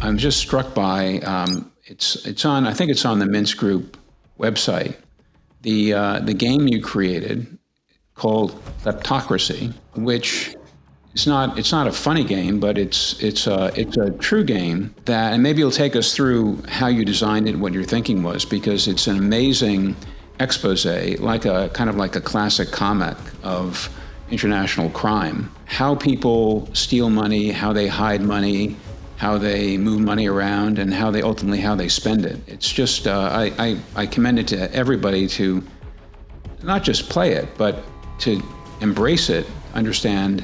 I'm just struck by it's on. I think it's on the Mince Group website. The game you created called Kleptocracy, which it's not a funny game, but it's a true game that, and maybe you'll take us through how you designed it, what your thinking was, because it's an amazing expose, like a kind of like a classic comic of international crime, how people steal money, how they hide money, how they move money around, and how they spend it. It's just I commend it to everybody to not just play it, but to embrace it, understand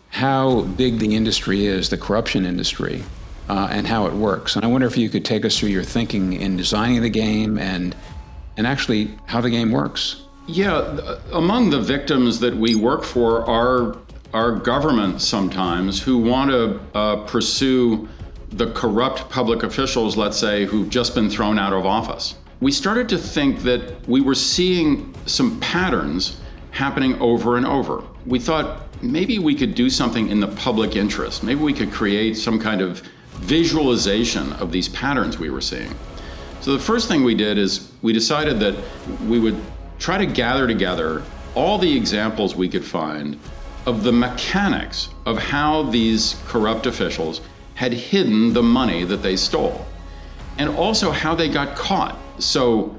how big the industry is, the corruption industry, and how it works. And I wonder if you could take us through your thinking in designing the game and actually how the game works. Yeah, among the victims that we work for are governments sometimes who want to pursue the corrupt public officials, let's say, who've just been thrown out of office. We started to think that we were seeing some patterns happening over and over. We thought maybe we could do something in the public interest. Maybe we could create some kind of visualization of these patterns we were seeing. So the first thing we did is we decided that we would try to gather together all the examples we could find of the mechanics of how these corrupt officials had hidden the money that they stole, and also how they got caught. So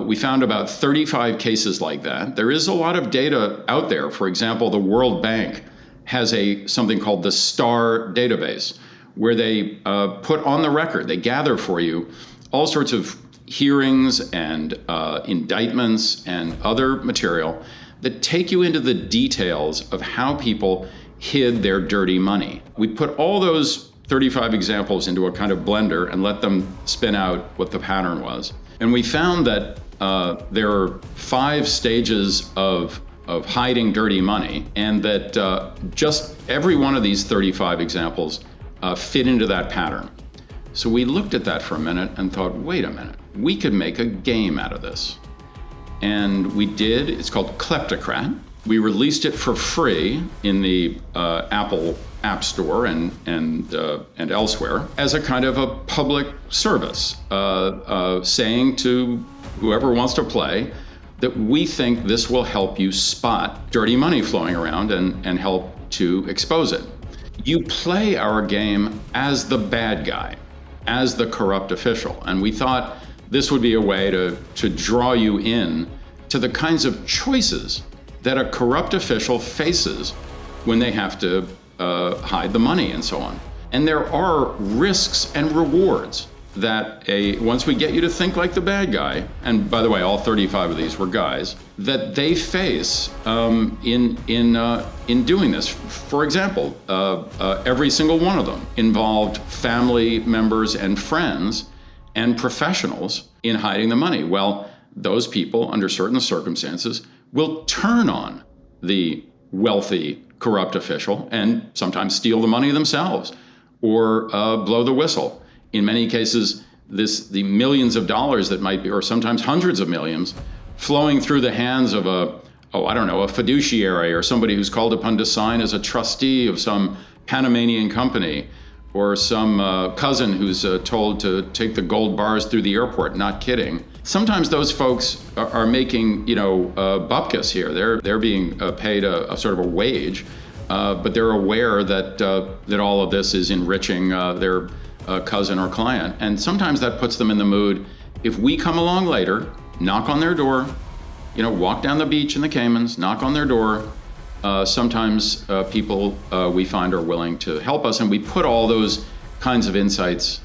we found about 35 cases like that. There is a lot of data out there. For example, the World Bank has something called the STAR database, where they put on the record, they gather for you all sorts of hearings and indictments and other material that take you into the details of how people hid their dirty money. We put all those 35 examples into a kind of blender and let them spin out what the pattern was. And we found that there are 5 stages of hiding dirty money, and that just every one of these 35 examples fit into that pattern. So we looked at that for a minute and thought, wait a minute, we could make a game out of this. And we did. It's called Kleptocrat. We released it for free in the Apple App Store and elsewhere as a kind of a public service, saying to whoever wants to play that we think this will help you spot dirty money flowing around and help to expose it. You play our game as the bad guy, as the corrupt official. And we thought this would be a way to draw you in to the kinds of choices that a corrupt official faces when they have to hide the money and so on. And there are risks and rewards that once we get you to think like the bad guy, and by the way, all 35 of these were guys, that they face in doing this. For example, every single one of them involved family members and friends and professionals in hiding the money. Well, those people, under certain circumstances, will turn on the wealthy corrupt official and sometimes steal the money themselves or blow the whistle. In many cases, the millions of dollars that might be, or sometimes hundreds of millions, flowing through the hands of a fiduciary or somebody who's called upon to sign as a trustee of some Panamanian company, or some cousin who's told to take the gold bars through the airport. Not kidding. Sometimes those folks are making, bupkis here. They're being paid a sort of a wage, but they're aware that all of this is enriching their cousin or client. And sometimes that puts them in the mood. If we come along later, knock on their door, walk down the beach in the Caymans, knock on their door. Sometimes people we find are willing to help us, and we put all those kinds of insights